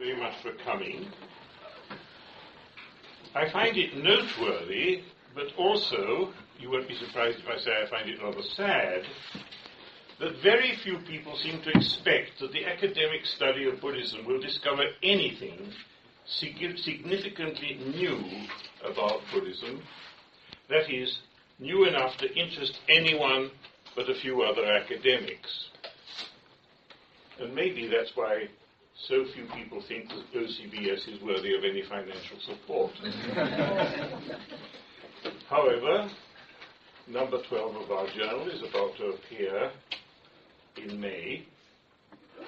very much for coming. I find it noteworthy, but also, you won't be surprised if I say I find it rather sad, that very few people seem to expect that the academic study of Buddhism will discover anything significantly new about Buddhism, that is, new enough to interest anyone but a few other academics. And maybe that's why so few people think that OCBS is worthy of any financial support. However, number 12 of our journal is about to appear in May,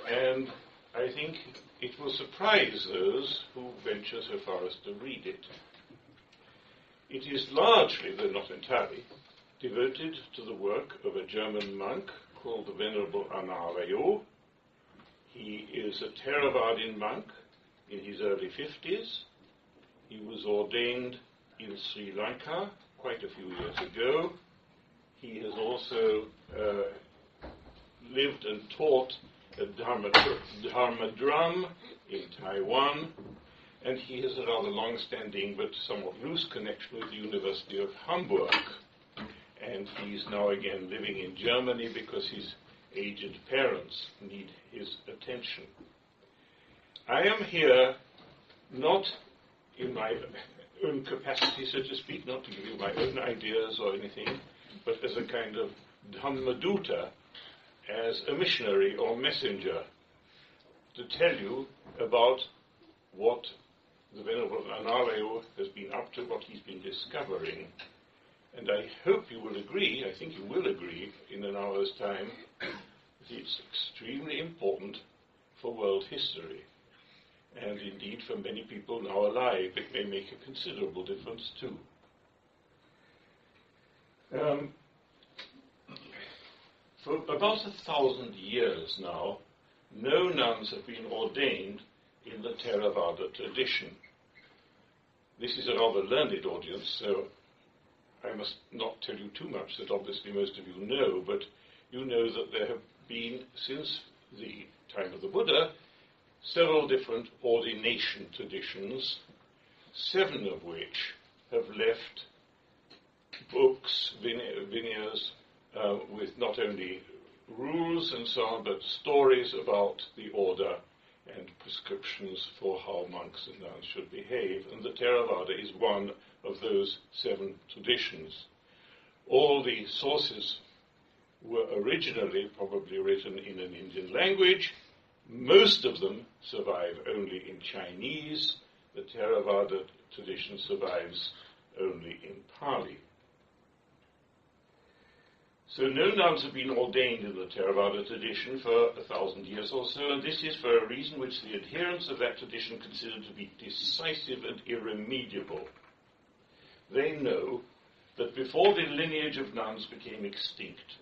and I think it will surprise those who venture so far as to read it. It is largely, though not entirely, devoted to the work of a German monk called the Venerable Analayo. He is a Theravadin monk in his early 50s. He was ordained in Sri Lanka quite a few years ago. He has also lived and taught at Dharma Drum in Taiwan, and he has a rather long-standing but somewhat loose connection with the University of Hamburg. And he's now again living in Germany because his aged parents need his attention. I am here not in my own capacity, so to speak, not to give you my own ideas or anything, but as a kind of Dhammaduta, as a missionary or messenger, to tell you about what the Venerable Analayo has been up to, what he's been discovering. And I hope you will agree, I think you will agree in an hour's time, that it's extremely important for world history. And indeed, for many people now alive, it may make a considerable difference too. For about 1,000 years now, no nuns have been ordained in the Theravada tradition. This is a rather learned audience, so I must not tell you too much that obviously most of you know, but you know that there have been, since the time of the Buddha, several different ordination traditions, 7 of which have left books, veneers, with not only rules and so on, but stories about the order and prescriptions for how monks and nuns should behave. And the Theravada is one of those 7 traditions. All the sources were originally probably written in an Indian language. Most of them survive only in Chinese. The Theravada tradition survives only in Pali. So no nuns have been ordained in the Theravada tradition for 1,000 years or so, and this is for a reason which the adherents of that tradition consider to be decisive and irremediable. They know that before the lineage of nuns became extinct,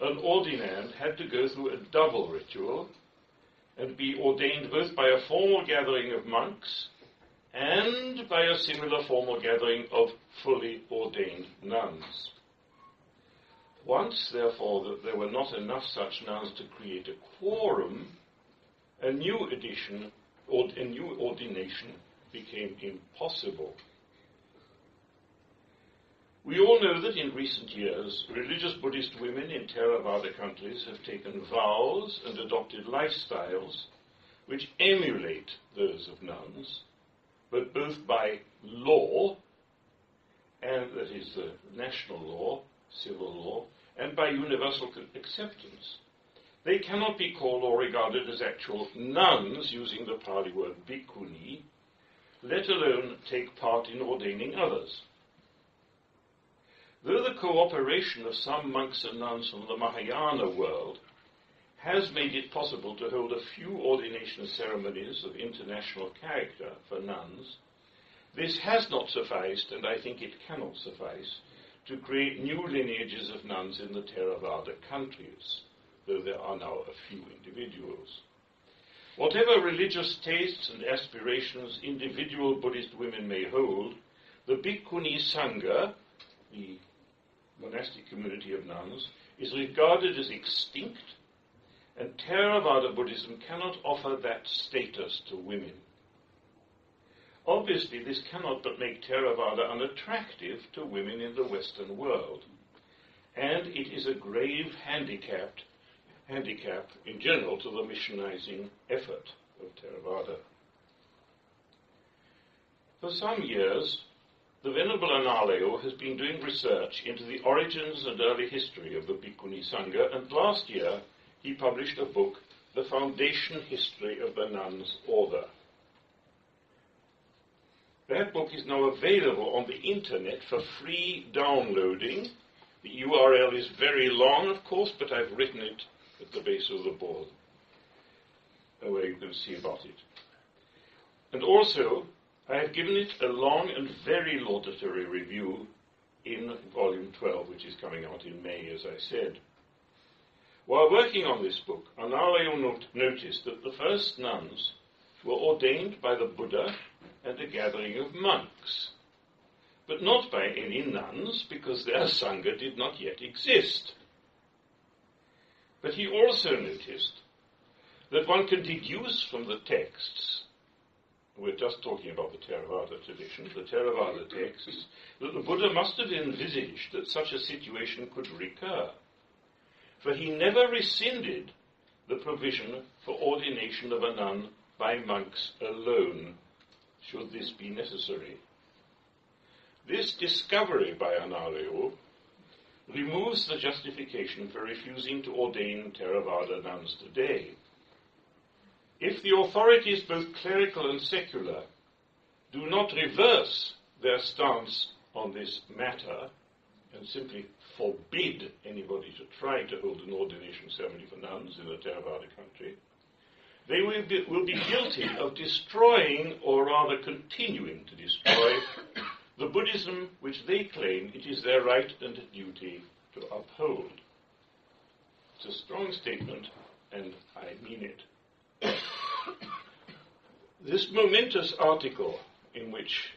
an ordinand had to go through a double ritual and be ordained both by a formal gathering of monks and by a similar formal gathering of fully ordained nuns. Once, therefore, that there were not enough such nuns to create a quorum, a new ordination became impossible. We all know that in recent years, religious Buddhist women in Theravada countries have taken vows and adopted lifestyles which emulate those of nuns, but both by law, and that is the national law, civil law, and by universal acceptance. They cannot be called or regarded as actual nuns, using the Pali word bhikkhuni, let alone take part in ordaining others. Though the cooperation of some monks and nuns from the Mahayana world has made it possible to hold a few ordination ceremonies of international character for nuns, this has not sufficed, and I think it cannot suffice, to create new lineages of nuns in the Theravada countries, though there are now a few individuals. Whatever religious tastes and aspirations individual Buddhist women may hold, the Bhikkhuni Sangha, the monastic community of nuns, is regarded as extinct And Theravada Buddhism cannot offer that status to women. Obviously, this cannot but make Theravada unattractive to women in the Western world. And it is a grave handicap in general to the missionizing effort of Theravada. For some years, the Venerable Analayo has been doing research into the origins and early history of the Bhikkhuni Sangha, and last year he published a book, The Foundation History of the Nuns Order. That book is now available on the internet for free downloading. The URL is very long, of course, but I've written it at the base of the board, where you can see about it. And also, I have given it a long and very laudatory review in Volume 12, which is coming out in May, as I said. While working on this book, Analayo noticed that the first nuns were ordained by the Buddha and a gathering of monks, but not by any nuns, because their Sangha did not yet exist. But he also noticed that one can deduce from the texts, we're just talking about the Theravada tradition, the Theravada texts, that the Buddha must have envisaged that such a situation could recur. For he never rescinded the provision for ordination of a nun by monks alone, should this be necessary. This discovery by Analayo removes the justification for refusing to ordain Theravada nuns today. If the authorities, both clerical and secular, do not reverse their stance on this matter and simply forbid anybody to try to hold an ordination ceremony for nuns in a Theravada country, they will be guilty of destroying, or rather continuing to destroy, the Buddhism which they claim it is their right and duty to uphold. It's a strong statement, and I mean it. This momentous article, in which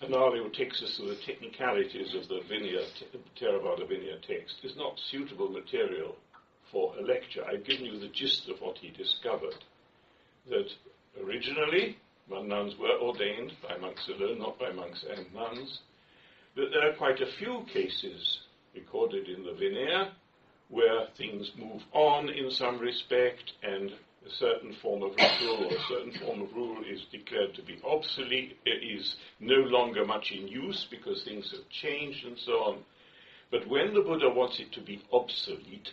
Analayo takes us through the technicalities of the Theravada Vinaya text, is not suitable material for a lecture. I've given you the gist of what he discovered, that originally nuns were ordained by monks alone, not by monks and nuns, that there are quite a few cases recorded in the Vinaya where things move on in some respect, and a certain form of ritual or a certain form of rule is declared to be obsolete, is no longer much in use because things have changed and so on. But when the Buddha wants it to be obsolete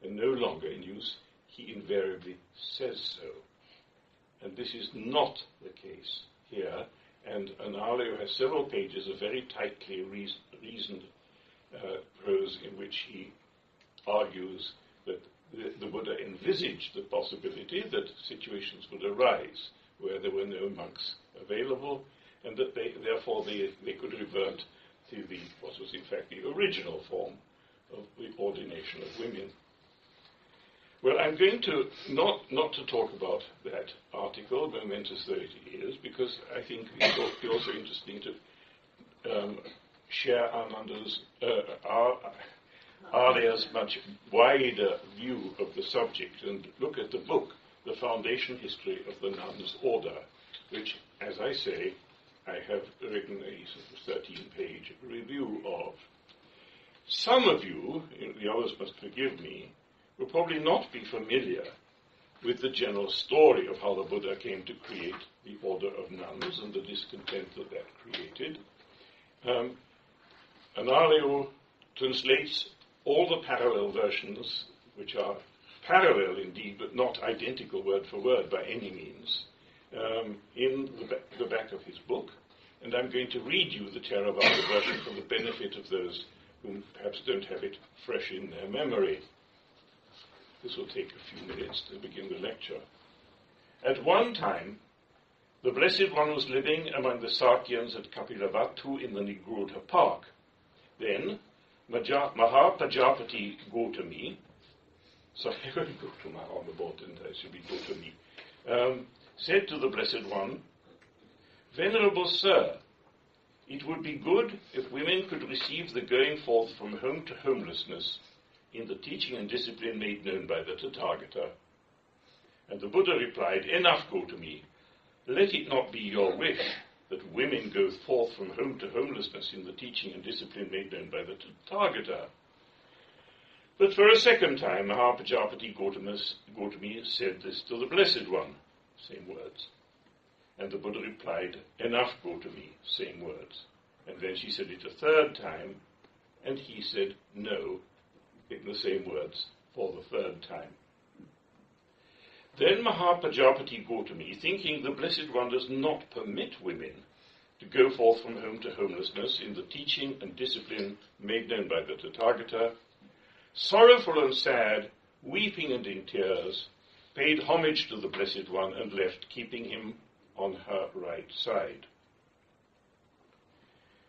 and no longer in use, he invariably says so. And this is not the case here, and Analayo has several pages of very tightly reasoned prose in which he argues that the Buddha envisaged the possibility that situations would arise where there were no monks available, and that therefore they could revert to what was in fact the original form of the ordination of women. Well, I'm going to not to talk about that article, momentous though it is, because I think it's also interesting to share Ananda's Arya's much wider view of the subject and look at the book, The Foundation History of the Nuns Order, which, as I say, I have written a sort of 13-page review of. Some of you, the others must forgive me, will probably not be familiar with the general story of how the Buddha came to create the order of nuns and the discontent that created. Analayo translates all the parallel versions, which are parallel indeed, but not identical word for word by any means, in the back of his book. And I'm going to read you the Theravada version for the benefit of those who perhaps don't have it fresh in their memory. This will take a few minutes to begin the lecture. At one time, the Blessed One was living among the Sakyans at Kapilavatthu in the Nigrudha Park. Then, Mahapajapati Gautami, sorry, I wrote Gautama on the board, didn't I? It should be Gautami, said to the Blessed One, "Venerable Sir, it would be good if women could receive the going forth from home to homelessness in the teaching and discipline made known by the Tathagata. And the Buddha replied, enough, Gotami. Let it not be your wish that women go forth from home to homelessness in the teaching and discipline made known by the Tathagata. But for a second time, Mahapajapati Gotami said this to the Blessed One, same words. And the Buddha replied, enough, Gotami, same words. And then she said it a third time, and he said no, in the same words, for the third time. Then Mahapajapati Gotami, thinking the Blessed One does not permit women to go forth from home to homelessness in the teaching and discipline made known by the Tathagata, sorrowful and sad, weeping and in tears, paid homage to the Blessed One and left, keeping him on her right side.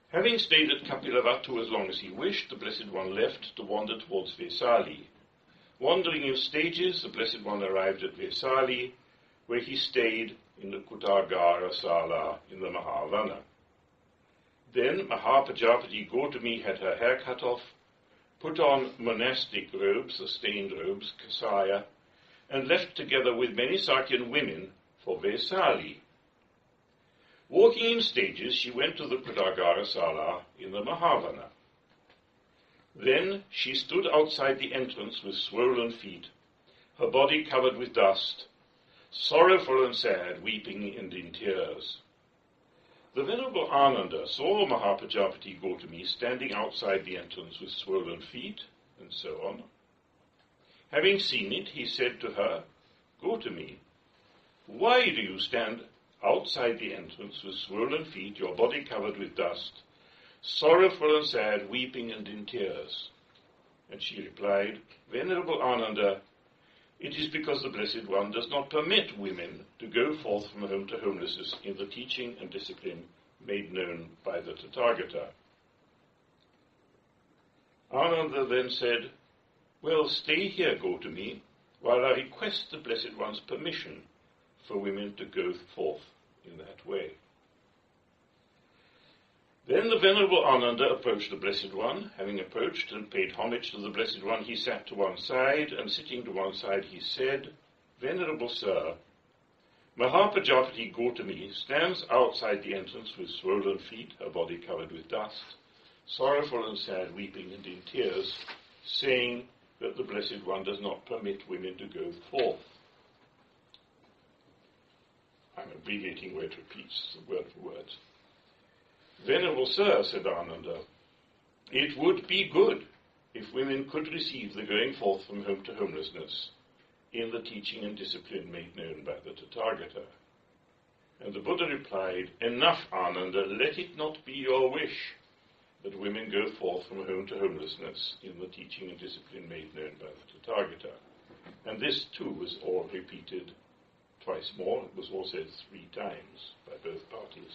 Having stayed at Kapilavatthu as long as he wished, the Blessed One left to wander towards Vesali. Wandering in stages, the Blessed One arrived at Vesali, where he stayed in the Kutagara Sala in the Mahavana. Then Mahapajapati Gotami had her hair cut off, put on monastic robes, the stained robes, kasaya, and left together with many Sakyan women for Vesali. Walking in stages, she went to the Kutagara Sala in the Mahavana. Then she stood outside the entrance with swollen feet, her body covered with dust, sorrowful and sad, weeping and in tears. The Venerable Ananda saw Mahapajapati Gotami standing outside the entrance with swollen feet, and so on. Having seen it, he said to her, Gotami, why do you stand outside the entrance with swollen feet, your body covered with dust, sorrowful and sad, weeping and in tears? And she replied, Venerable Ananda, it is because the Blessed One does not permit women to go forth from home to homelessness in the teaching and discipline made known by the Tathagata. Ananda then said, well, stay here, Gotami, while I request the Blessed One's permission for women to go forth in that way. Then the Venerable Ananda approached the Blessed One. Having approached and paid homage to the Blessed One, he sat to one side, and sitting to one side he said, Venerable Sir, Mahapajapati Gotami stands outside the entrance with swollen feet, her body covered with dust, sorrowful and sad, weeping and in tears, saying that the Blessed One does not permit women to go forth. I'm abbreviating where it repeats the word for word. Venerable Sir, said Ananda, it would be good if women could receive the going forth from home to homelessness in the teaching and discipline made known by the Tathagata. And the Buddha replied, enough, Ananda, let it not be your wish that women go forth from home to homelessness in the teaching and discipline made known by the Tathagata. And this too was all repeated twice more. It was all said 3 times by both parties.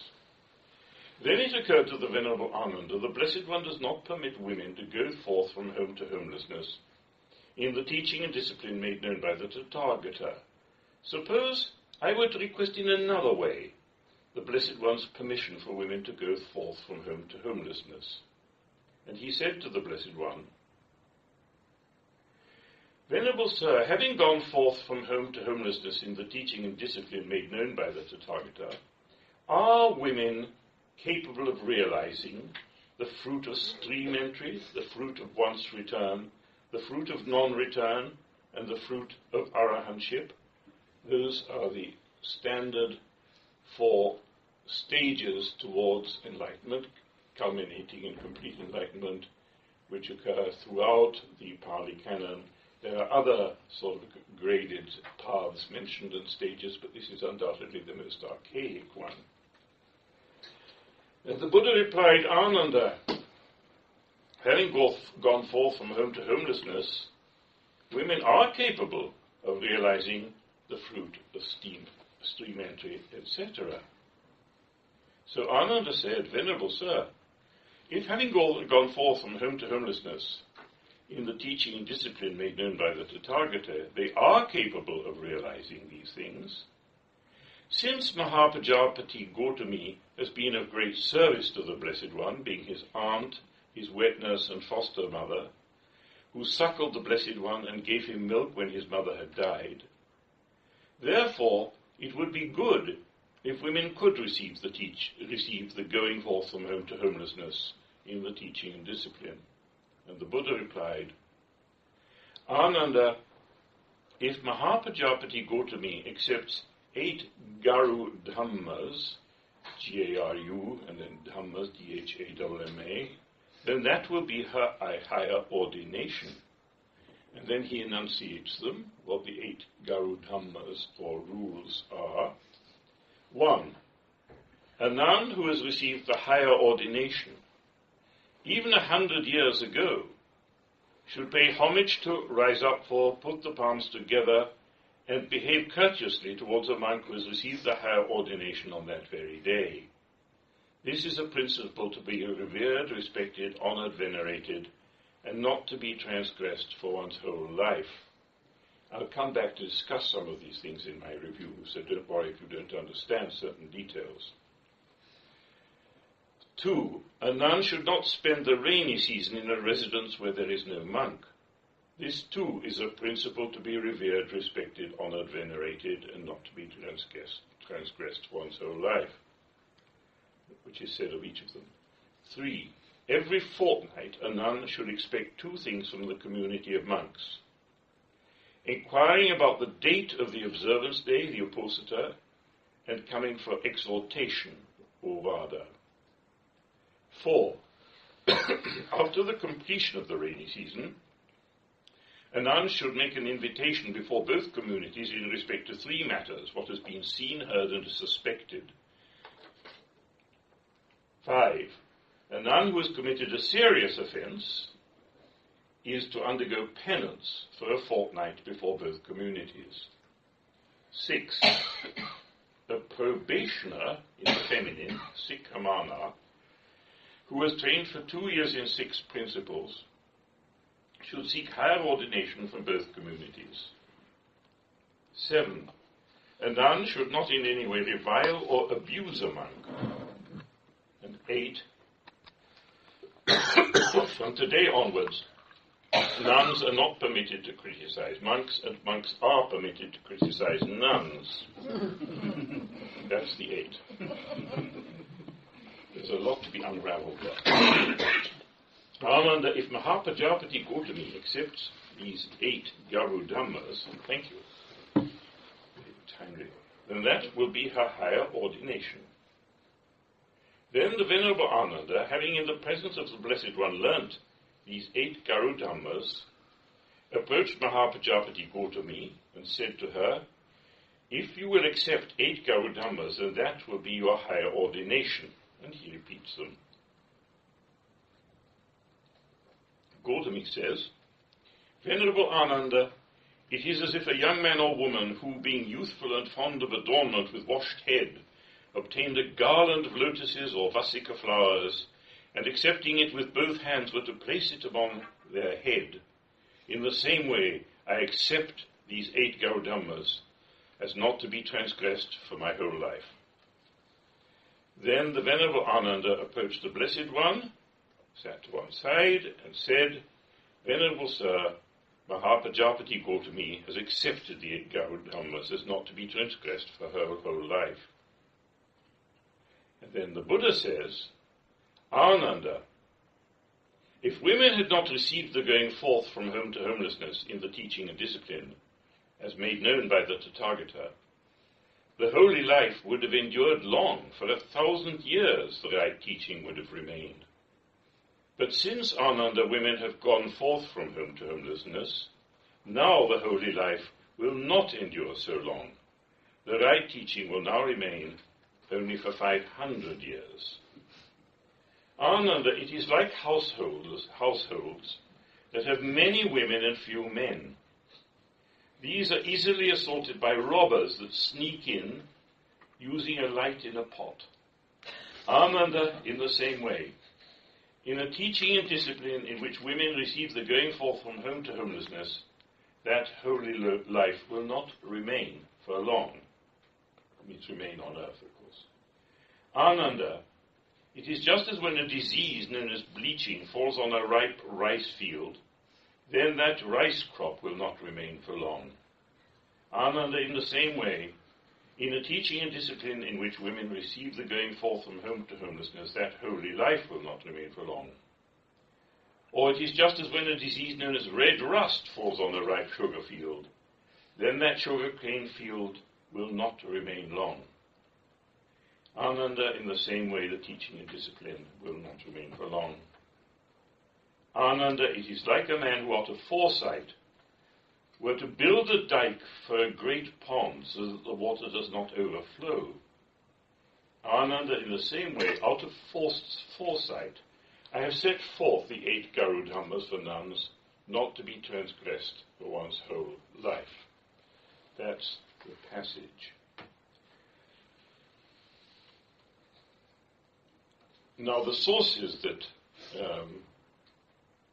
Then it occurred to the Venerable Ananda, the Blessed One does not permit women to go forth from home to homelessness in the teaching and discipline made known by the Tathagata. Suppose I were to request in another way the Blessed One's permission for women to go forth from home to homelessness. And he said to the Blessed One, Venerable Sir, having gone forth from home to homelessness in the teaching and discipline made known by the Tathagata, are women capable of realizing the fruit of stream entry, the fruit of once return, the fruit of non-return, and the fruit of arahantship? Those are the standard 4 stages towards enlightenment, culminating in complete enlightenment, which occur throughout the Pali Canon. There are other sort of graded paths mentioned and stages, but this is undoubtedly the most archaic one. And the Buddha replied, Ananda, having gone forth from home to homelessness, women are capable of realizing the fruit of stream entry, etc. So Ananda said, Venerable Sir, if having gone forth from home to homelessness in the teaching and discipline made known by the Tathagata, they are capable of realizing these things, since Mahapajapati Gotami has been of great service to the Blessed One, being his aunt, his wet nurse and foster mother, who suckled the Blessed One and gave him milk when his mother had died. Therefore, it would be good if women could receive the going forth from home to homelessness in the teaching and discipline. And the Buddha replied, Ananda, if Mahapajapati Gautami accepts 8 Garu Dhammas, G-A-R-U, and then Dhammas, D-H-A-M-M-A, then that will be her higher ordination. And then he enunciates them, what the 8 Garu Dhammas, or rules, are. 1. A nun who has received the higher ordination, even 100 years ago, should pay homage to, rise up for, put the palms together, and behave courteously towards a monk who has received the higher ordination on that very day. This is a principle to be revered, respected, honored, venerated, and not to be transgressed for one's whole life. I'll come back to discuss some of these things in my review, so don't worry if you don't understand certain details. 2. A nun should not spend the rainy season in a residence where there is no monk. This, too, is a principle to be revered, respected, honored, venerated, and not to be transgressed for one's whole life, which is said of each of them. 3. Every fortnight, a nun should expect 2 things from the community of monks: inquiring about the date of the observance day, the Uposatha, and coming for exhortation, or vada. 4. After the completion of the rainy season, a nun should make an invitation before both communities in respect to 3 matters: what has been seen, heard, and suspected. 5. A nun who has committed a serious offense is to undergo penance for a fortnight before both communities. 6. A probationer, in the feminine, Sikhamana, who has trained for 2 years in 6 principles, should seek higher ordination from both communities. 7. A nun should not in any way revile or abuse a monk. And 8. From today onwards, nuns are not permitted to criticize monks, and monks are permitted to criticize nuns. That's the 8. There's a lot to be unraveled there. Ananda, if Mahapajapati Gautami accepts these 8 Garu Dhammas, thank you, timely, then that will be her higher ordination. Then the Venerable Ananda, having in the presence of the Blessed One learnt these 8 Garu Dhammas, approached Mahapajapati Gautami and said to her, if you will accept 8 Garu Dhammas, then that will be your higher ordination. And he repeats them. Gautami says, Venerable Ananda, it is as if a young man or woman who, being youthful and fond of adornment with washed head, obtained a garland of lotuses or vasika flowers, and accepting it with both hands were to place it upon their head. In the same way, I accept these 8 Garu Dhammas as not to be transgressed for my whole life. Then the Venerable Ananda approached the Blessed One, sat to one side, and said, Venerable Sir, Mahapajapati Gautami has accepted the 8 Garu Dhammas as not to be transgressed for her whole life. And then the Buddha says, Ananda, if women had not received the going forth from home to homelessness in the teaching and discipline, as made known by the Tathagata, the holy life would have endured long. For 1,000 years the right teaching would have remained. But since, Ananda, women have gone forth from home to homelessness, now the holy life will not endure so long. The right teaching will now remain only for 500 years. Ananda, it is like households that have many women and few men. These are easily assaulted by robbers that sneak in, using a light in a pot. Ananda, in the same way, in a teaching and discipline in which women receive the going forth from home to homelessness, that holy life will not remain for long. It means remain on earth, of course. Ananda, it is just as when a disease known as bleaching falls on a ripe rice field, then that rice crop will not remain for long. Ananda, in the same way, in a teaching and discipline in which women receive the going forth from home to homelessness, that holy life will not remain for long. Or it is just as when a disease known as red rust falls on a ripe sugar field, then that sugar cane field will not remain long. Ananda, in the same way, the teaching and discipline will not remain for long. Ananda, it is like a man who, out of foresight, were to build a dike for a great pond so that the water does not overflow. Ananda, in the same way, out of foresight, I have set forth the 8 Garudhammas for nuns, not to be transgressed for one's whole life. That's the passage. Now, the sources that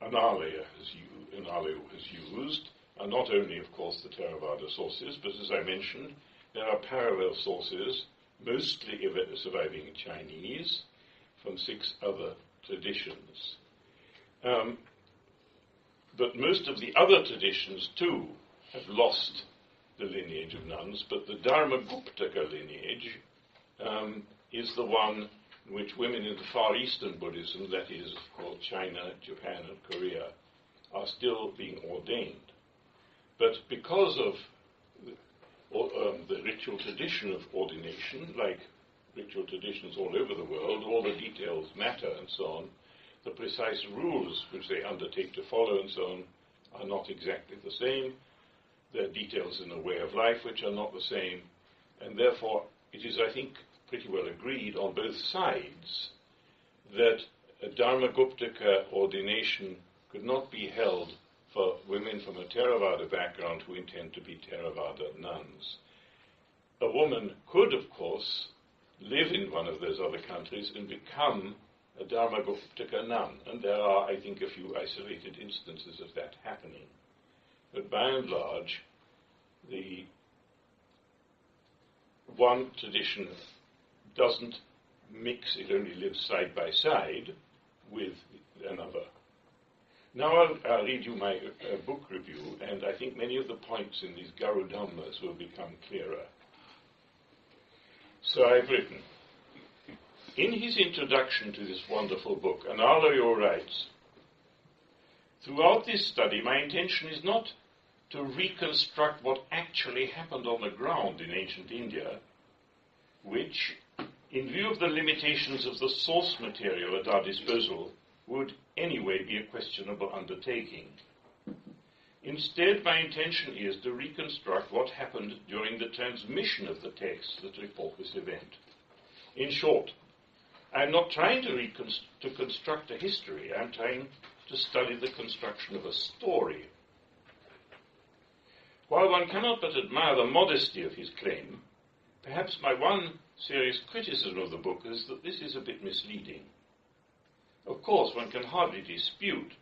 Analayo has used are not only, of course, the Theravada sources, but as I mentioned, there are parallel sources, mostly surviving in Chinese, from 6 other traditions. But most of the other traditions, too, have lost the lineage of nuns, but the Dharmaguptaka lineage is the one in which women in the Far Eastern Buddhism, that is, called China, Japan, and Korea, are still being ordained. But because of the ritual tradition of ordination, like ritual traditions all over the world, all the details matter and so on, the precise rules which they undertake to follow and so on are not exactly the same. There are details in the way of life which are not the same, and therefore it is, I think, pretty well agreed on both sides that a Dharmaguptaka ordination could not be held for women from a Theravada background who intend to be Theravada nuns. A woman could, of course, live in one of those other countries and become a Dharmaguptaka nun, and there are, I think, a few isolated instances of that happening. But by and large, the one tradition doesn't mix, it only lives side by side with another. Now I'll read you my book review, and I think many of the points in these Garudhammas will become clearer. So I've written, in his introduction to this wonderful book, Analayo writes, throughout this study, my intention is not to reconstruct what actually happened on the ground in ancient India, which, in view of the limitations of the source material at our disposal, would anyway be a questionable undertaking. Instead, my intention is to reconstruct what happened during the transmission of the texts that report this event. In short, I'm not trying to construct a history, I'm trying to study the construction of a story. While one cannot but admire the modesty of his claim, perhaps my one serious criticism of the book is that this is a bit misleading. Of course, one can hardly dispute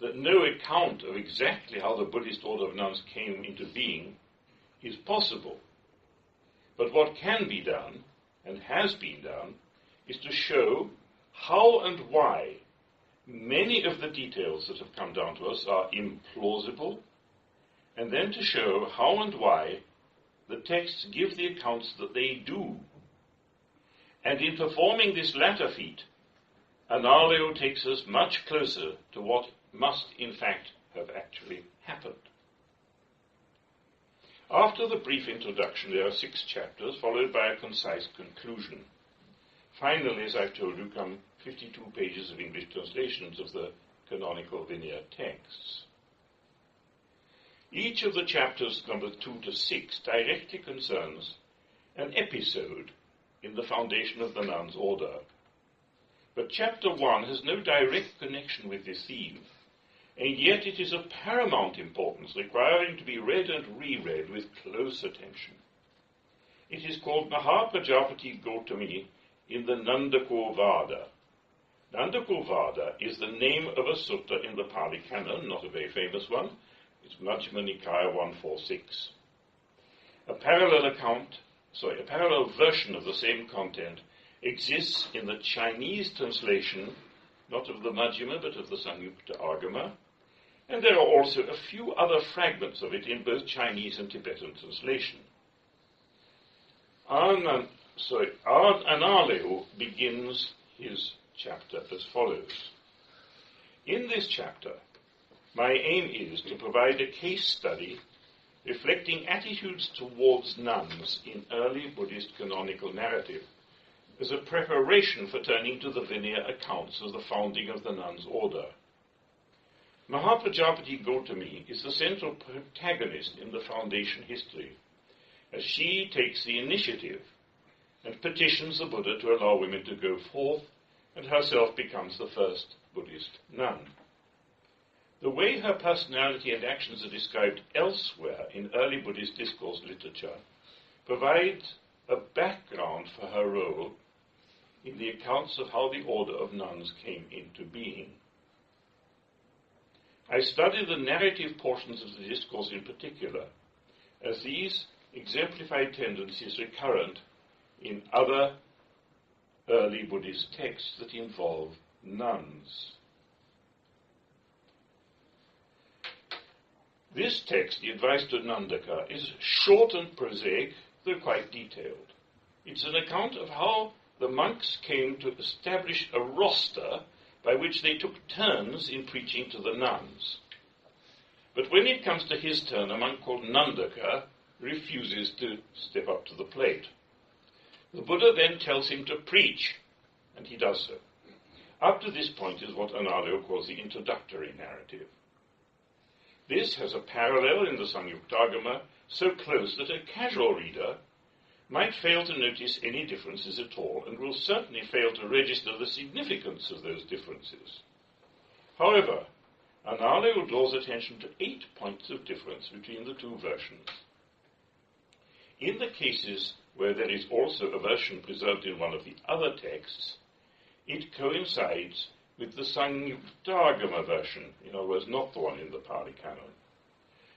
that no account of exactly how the Buddhist order of nuns came into being is possible. But what can be done, and has been done, is to show how and why many of the details that have come down to us are implausible, and then to show how and why the texts give the accounts that they do. And in performing this latter feat, Analayo takes us much closer to what must in fact have actually happened. After the brief introduction, there are 6 chapters, followed by a concise conclusion. Finally, as I've told you, come 52 pages of English translations of the canonical Vinaya texts. Each of the chapters, number 2 to 6, directly concerns an episode in the foundation of the nuns' order. But chapter 1 has no direct connection with this theme, and yet it is of paramount importance, requiring to be read and reread with close attention. It is called Mahaprajapati Gautami in the Nandako Vada. Nandako Vada is the name of a sutta in the Pali Canon, not a very famous one. It's Majjhima Nikaya 146. A parallel version of the same content exists in the Chinese translation, not of the Majjhima, but of the Samyukta Agama, and there are also a few other fragments of it in both Chinese and Tibetan translation. Anarleo begins his chapter as follows. In this chapter, my aim is to provide a case study reflecting attitudes towards nuns in early Buddhist canonical narrative as a preparation for turning to the Vinaya accounts of the founding of the nuns' order. Mahaprajapati Gautami is the central protagonist in the foundation history, as she takes the initiative and petitions the Buddha to allow women to go forth, and herself becomes the first Buddhist nun. The way her personality and actions are described elsewhere in early Buddhist discourse literature provides a background for her role in the accounts of how the order of nuns came into being. I study the narrative portions of the discourse in particular, as these exemplify tendencies recurrent in other early Buddhist texts that involve nuns. This text, the Advice to Nandaka, is short and prosaic, though quite detailed. It's an account of how the monks came to establish a roster by which they took turns in preaching to the nuns. But when it comes to his turn, a monk called Nandaka refuses to step up to the plate. The Buddha then tells him to preach, and he does so. Up to this point is what Anarleo calls the introductory narrative. This has a parallel in the Samyuktagama so close that a casual reader might fail to notice any differences at all, and will certainly fail to register the significance of those differences. However, Anarleo draws attention to 8 points of difference between the two versions. In the cases where there is also a version preserved in one of the other texts, it coincides with the Samyuktagama version, in other words, not the one in the Pali canon.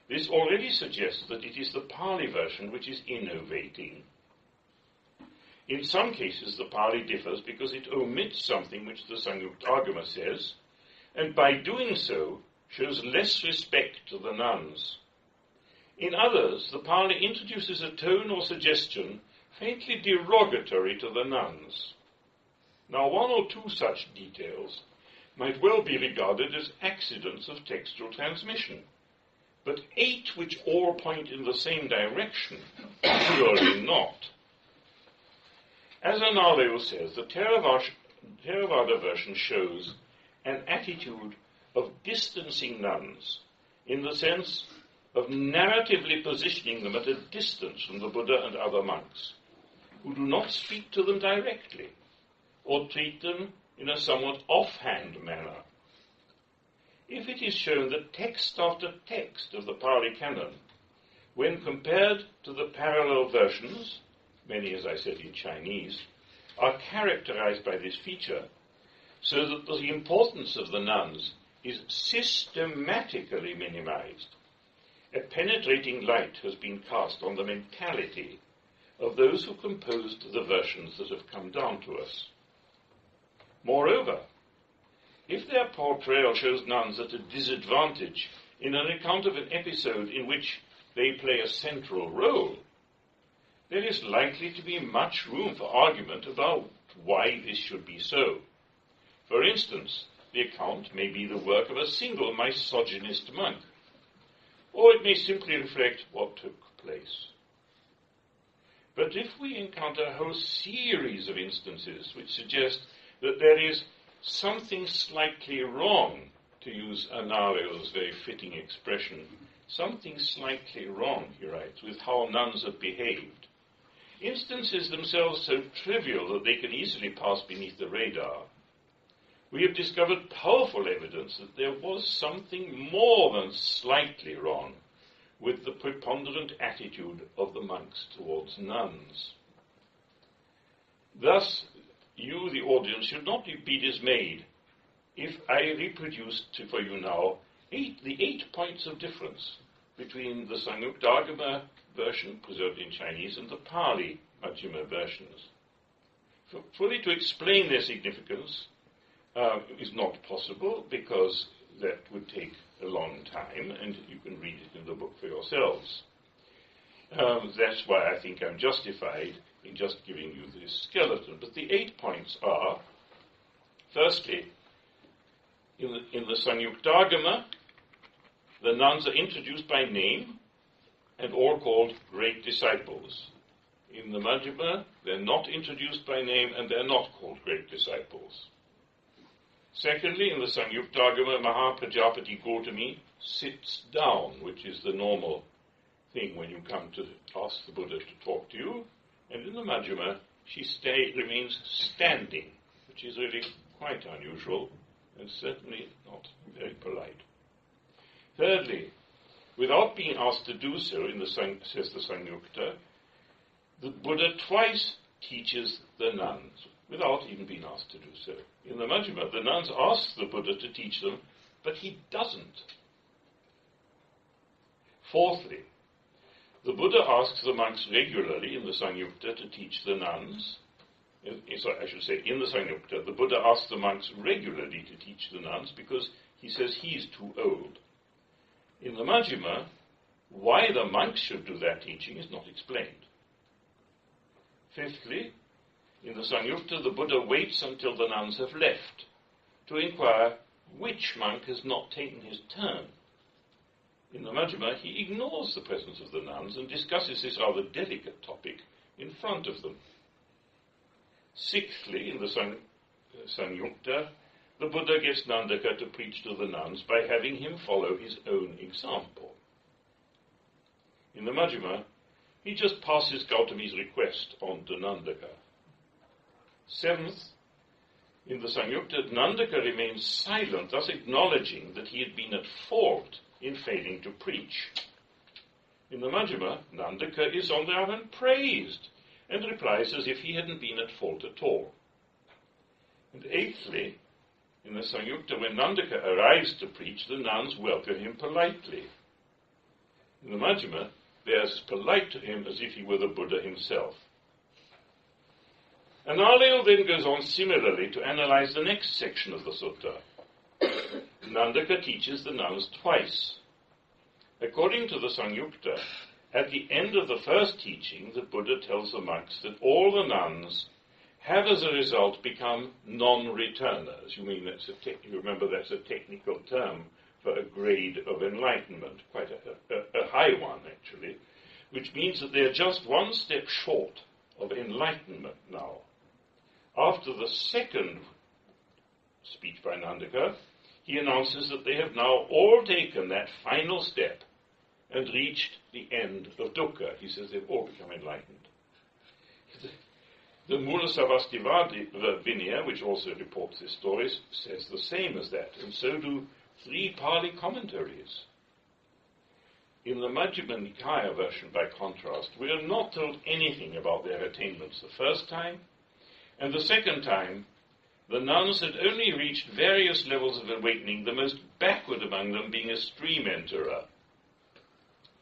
This already suggests that it is the Pali version which is innovating. In some cases, the Pali differs because it omits something which the Samyuktagama says, and by doing so, shows less respect to the nuns. In others, the Pali introduces a tone or suggestion faintly derogatory to the nuns. Now, one or two such details might well be regarded as accidents of textual transmission, but 8 which all point in the same direction, surely not. As Anarleo says, the Theravada version shows an attitude of distancing nuns, in the sense of narratively positioning them at a distance from the Buddha and other monks, who do not speak to them directly, or treat them in a somewhat offhand manner. If it is shown that text after text of the Pali canon, when compared to the parallel versions, many, as I said, in Chinese, are characterized by this feature, so that the importance of the nuns is systematically minimized, a penetrating light has been cast on the mentality of those who composed the versions that have come down to us. Moreover, if their portrayal shows nuns at a disadvantage in an account of an episode in which they play a central role, there is likely to be much room for argument about why this should be so. For instance, the account may be the work of a single misogynist monk, or it may simply reflect what took place. But if we encounter a whole series of instances which suggest that there is something slightly wrong, to use Anarleo's very fitting expression, something slightly wrong, he writes, with how nuns have behaved, instances themselves so trivial that they can easily pass beneath the radar, we have discovered powerful evidence that there was something more than slightly wrong with the preponderant attitude of the monks towards nuns. Thus, you, the audience, should not be dismayed if I reproduce for you now the 8 points of difference between the Samyuktagama version preserved in Chinese and the Pali Majjhima versions. Fully to explain their significance is not possible, because that would take a long time, and you can read it in the book for yourselves. That's why I think I'm justified in just giving you this skeleton. But the 8 points are, firstly, in the Samyuktagama, the nuns are introduced by name and all called great disciples. In the Majjhima, they're not introduced by name and they're not called great disciples. Secondly, in the Samyuktagama, Mahaprajapati Gautami sits down, which is the normal thing when you come to ask the Buddha to talk to you. And in the Majjhima, she remains standing, which is really quite unusual and certainly not very polite. Thirdly, without being asked to do so, says the Samyukta, the Buddha twice teaches the nuns, without even being asked to do so. In the Majjhima, the nuns ask the Buddha to teach them, but he doesn't. Fourthly, the Buddha asks the monks regularly in the Samyukta to teach the nuns. Sorry, I should say, in the Samyukta, the Buddha asks the monks regularly to teach the nuns because he says he's too old. In the Majjhima, why the monks should do that teaching is not explained. Fifthly, in the Samyukta, the Buddha waits until the nuns have left to inquire which monk has not taken his turn. In the Majjhima, he ignores the presence of the nuns and discusses this rather delicate topic in front of them. Sixthly, in the Samyukta, the Buddha gets Nandaka to preach to the nuns by having him follow his own example. In the Majjhima, he just passes Gautami's request on to Nandaka. Seventh, in the Samyukta, Nandaka remains silent, thus acknowledging that he had been at fault in failing to preach. In the Majjhima, Nandaka is on the other hand praised and replies as if he hadn't been at fault at all. And eighthly, in the Samyukta, when Nandaka arrives to preach, the nuns welcome him politely. In the Majjhima, they are as polite to him as if he were the Buddha himself. Analayo then goes on similarly to analyze the next section of the sutta. Nandaka teaches the nuns twice. According to the Samyukta, at the end of the first teaching, the Buddha tells the monks that all the nuns have as a result become non-returners. You remember that's a technical term for a grade of enlightenment, quite a high one actually, which means that they are just one step short of enlightenment now. After the second speech by Nandaka, he announces that they have now all taken that final step and reached the end of dukkha. He says they've all become enlightened. The Mulasavastivada Vinaya, which also reports this story, says the same as that, and so do 3 Pali commentaries. In the Majjhima Nikaya version, by contrast, we are not told anything about their attainments the first time, and the second time, the nuns had only reached various levels of awakening, the most backward among them being a stream enterer.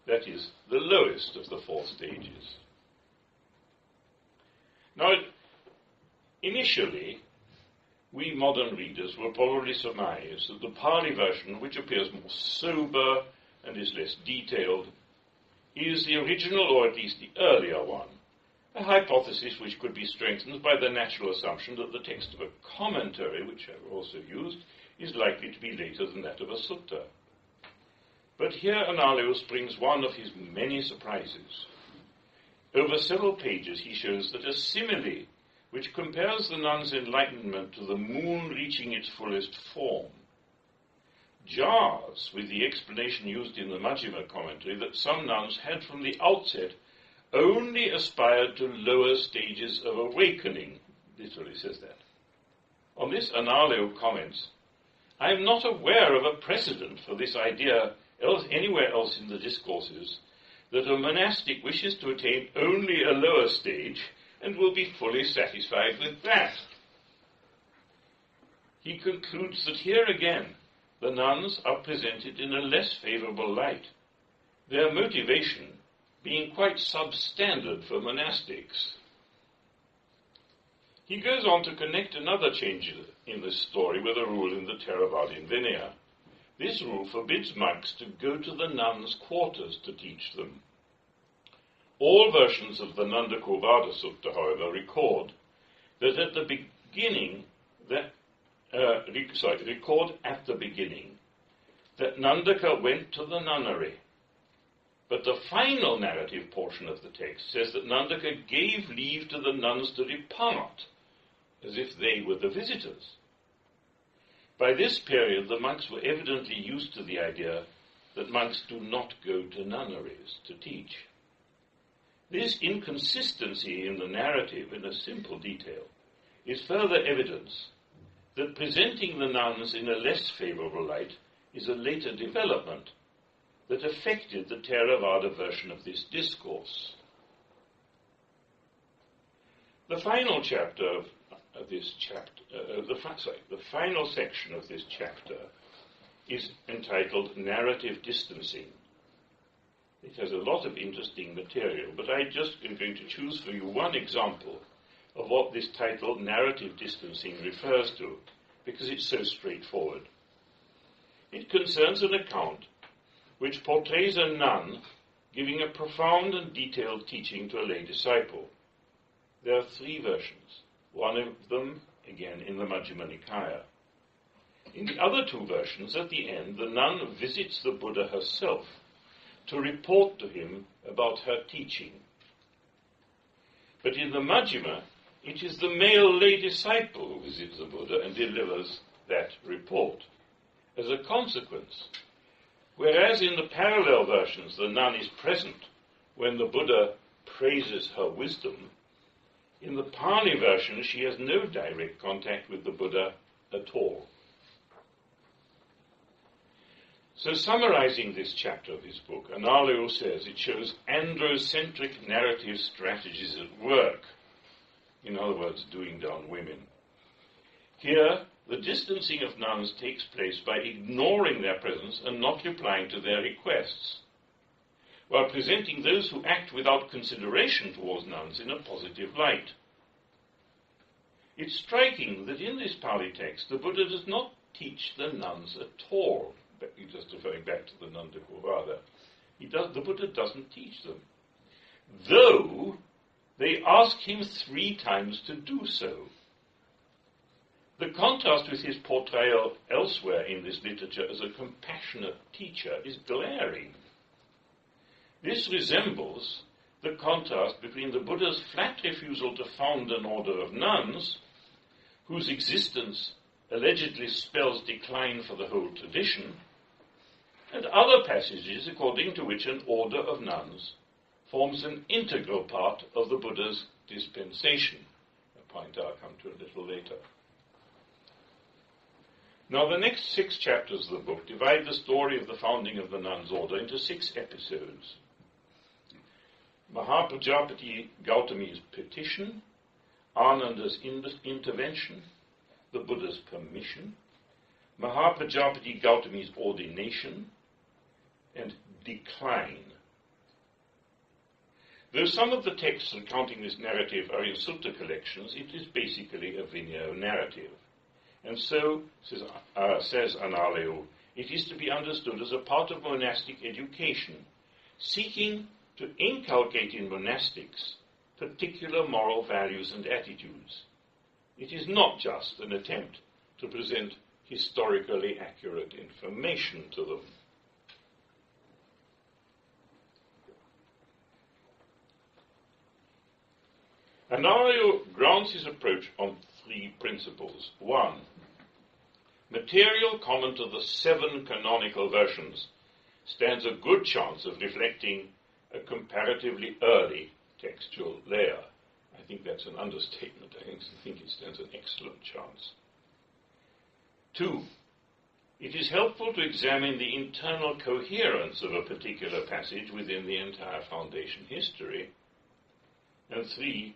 That is, the lowest of the 4 stages. Now, initially, we modern readers will probably surmise that the Pali version, which appears more sober and is less detailed, is the original, or at least the earlier one, a hypothesis which could be strengthened by the natural assumption that the text of a commentary, which I've also used, is likely to be later than that of a sutta. But here Analayo brings one of his many surprises. Over several pages he shows that a simile which compares the nuns' enlightenment to the moon reaching its fullest form jars with the explanation used in the Majjhima commentary that some nuns had from the outset only aspired to lower stages of awakening. Literally says that. On this, Analayo comments, I am not aware of a precedent for this idea anywhere else in the discourses, that a monastic wishes to attain only a lower stage and will be fully satisfied with that. He concludes that here again, the nuns are presented in a less favorable light, their motivation being quite substandard for monastics. He goes on to connect another change in this story with a rule in the Theravada Vinaya. This rule forbids monks to go to the nuns' quarters to teach them. All versions of the Nanda-Kurvada Sutta, however, record that at the beginning, that Nandaka went to the nunnery. But the final narrative portion of the text says that Nandaka gave leave to the nuns to depart, as if they were the visitors. By this period, the monks were evidently used to the idea that monks do not go to nunneries to teach. This inconsistency in the narrative, in a simple detail, is further evidence that presenting the nuns in a less favorable light is a later development that affected the Theravada version of this discourse. The final chapter of this chapter, the final section of this chapter is entitled Narrative Distancing. It has a lot of interesting material, but I just am going to choose for you one example of what this title, Narrative Distancing, refers to, because it's so straightforward. It concerns an account which portrays a nun giving a profound and detailed teaching to a lay disciple. There are three versions, one of them, again, in the Majjhima Nikaya. In the other two versions, at the end, the nun visits the Buddha herself to report to him about her teaching. But in the Majjhima, it is the male lay disciple who visits the Buddha and delivers that report. As a consequence, whereas in the parallel versions the nun is present when the Buddha praises her wisdom, in the Pali version she has no direct contact with the Buddha at all. So summarizing this chapter of his book, Analayo says it shows androcentric narrative strategies at work, in other words, doing down women. Here, the distancing of nuns takes place by ignoring their presence and not replying to their requests, while presenting those who act without consideration towards nuns in a positive light. It's striking that in this Pali text, the Buddha does not teach the nuns at all. Just referring back to the Nanda-Kurvada. The Buddha doesn't teach them, though they ask him 3 times to do so. The contrast with his portrayal elsewhere in this literature as a compassionate teacher is glaring. This resembles the contrast between the Buddha's flat refusal to found an order of nuns, whose existence allegedly spells decline for the whole tradition, and other passages according to which an order of nuns forms an integral part of the Buddha's dispensation, a point I'll come to a little later. Now, the next 6 chapters of the book divide the story of the founding of the nuns' order into 6 episodes. Mahaprajapati Gautami's petition, Ananda's intervention, the Buddha's permission, Mahaprajapati Gautami's ordination, and decline. Though some of the texts recounting this narrative are in sutta collections, it is basically a Vinaya narrative. And so, says Analayo, it is to be understood as a part of monastic education, seeking to inculcate in monastics particular moral values and attitudes. It is not just an attempt to present historically accurate information to them. Analayo grounds his approach on 3 principles. 1. Material common to the 7 canonical versions stands a good chance of reflecting a comparatively early textual layer. I think that's an understatement. I think it stands an excellent chance. 2. It is helpful to examine the internal coherence of a particular passage within the entire foundation history. And 3.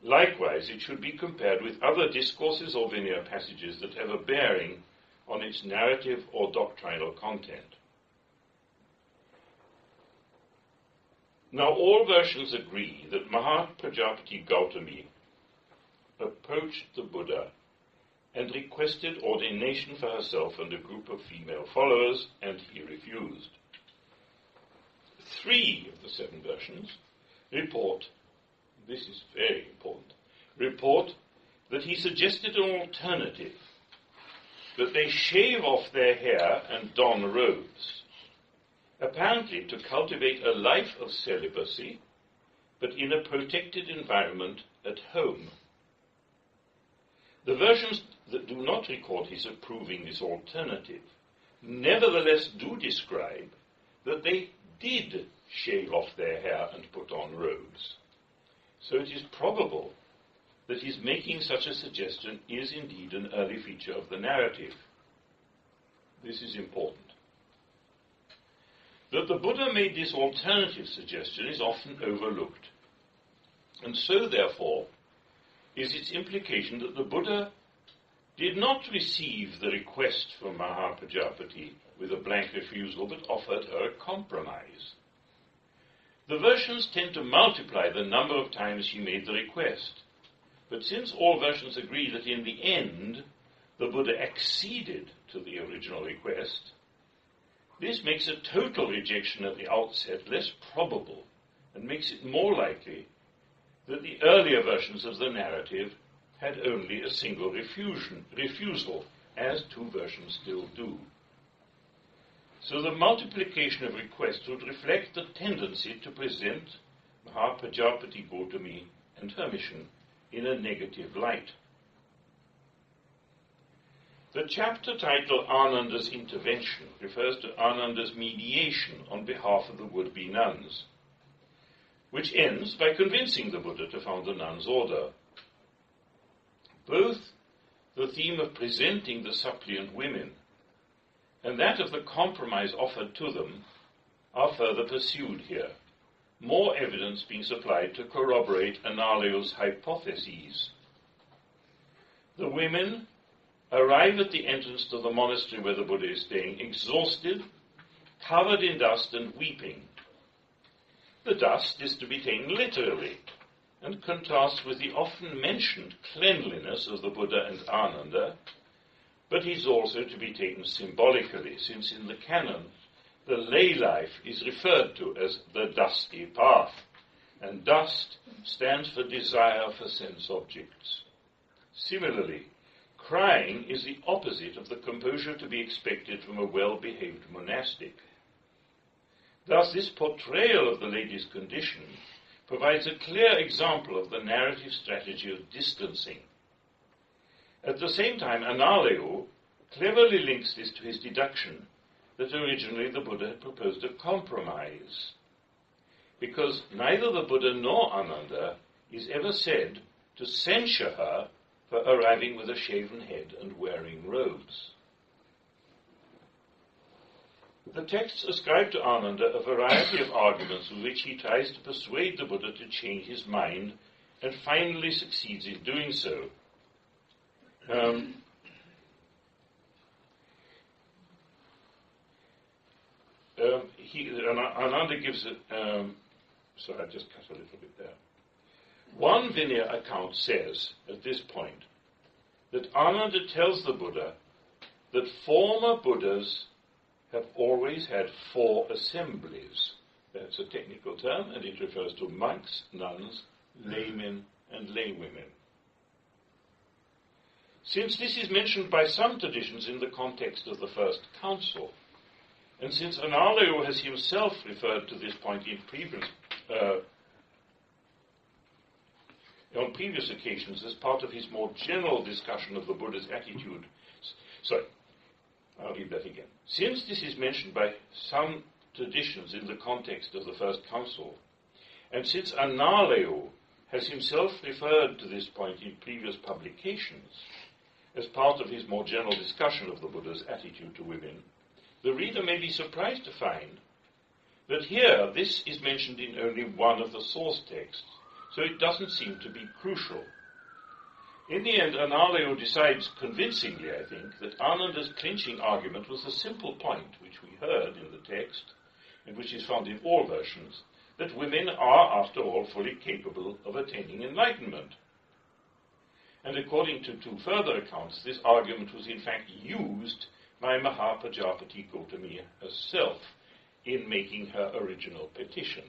Likewise, it should be compared with other discourses or Vinaya passages that have a bearing on its narrative or doctrinal content. Now, all versions agree that Mahaprajapati Gautami approached the Buddha and requested ordination for herself and a group of female followers, and he refused. 3 of the 7 versions report, this is very important, report that he suggested an alternative, that they shave off their hair and don robes, apparently to cultivate a life of celibacy, but in a protected environment at home. The versions that do not record his approving this alternative nevertheless do describe that they did shave off their hair and put on robes. So it is probable that his making such a suggestion is indeed an early feature of the narrative. This is important. That the Buddha made this alternative suggestion is often overlooked, and so therefore is its implication that the Buddha did not receive the request from Mahapajapati with a blank refusal, but offered her a compromise. The versions tend to multiply the number of times he made the request, but since all versions agree that in the end the Buddha acceded to the original request, this makes a total rejection at the outset less probable and makes it more likely that the earlier versions of the narrative had only a single refusal, as 2 versions still do. So the multiplication of requests would reflect the tendency to present Mahapajapati Gautami and her mission in a negative light. The chapter title Ananda's Intervention refers to Ananda's mediation on behalf of the would-be nuns, which ends by convincing the Buddha to found the nuns' order. Both the theme of presenting the suppliant women and that of the compromise offered to them are further pursued here, more evidence being supplied to corroborate Analayo's hypotheses. The women arrive at the entrance to the monastery where the Buddha is staying, exhausted, covered in dust and weeping. The dust is to be taken literally and contrasts with the often mentioned cleanliness of the Buddha and Ananda, but is also to be taken symbolically, since in the canon the lay life is referred to as the dusty path, and dust stands for desire for sense objects. Similarly, crying is the opposite of the composure to be expected from a well-behaved monastic. Thus, this portrayal of the lady's condition provides a clear example of the narrative strategy of distancing. At the same time, Analayo cleverly links this to his deduction that originally the Buddha had proposed a compromise, because neither the Buddha nor Ananda is ever said to censure her for arriving with a shaven head and wearing robes. The texts ascribe to Ananda a variety of arguments with which he tries to persuade the Buddha to change his mind, and finally succeeds in doing so. Ananda gives it, sorry, I just cut a little bit there. One Vinaya account says, at this point, that Ananda tells the Buddha that former Buddhas have always had 4 assemblies. That's a technical term, and it refers to monks, nuns, laymen, and laywomen. Since this is mentioned by some traditions in the context of the First Council, and since Analayo has himself referred to this point in on previous occasions as part of his more general discussion of the Buddha's attitude. Sorry, I'll read that again. Since this is mentioned by some traditions in the context of the First Council, and since Analayo has himself referred to this point in previous publications as part of his more general discussion of the Buddha's attitude to women, the reader may be surprised to find that here this is mentioned in only one of the source texts, so it doesn't seem to be crucial. In the end, Analayo decides convincingly, I think, that Ananda's clinching argument was the simple point which we heard in the text, and which is found in all versions, that women are, after all, fully capable of attaining enlightenment. And according to two further accounts, this argument was in fact used by Mahapajapati Gautami herself in making her original petition.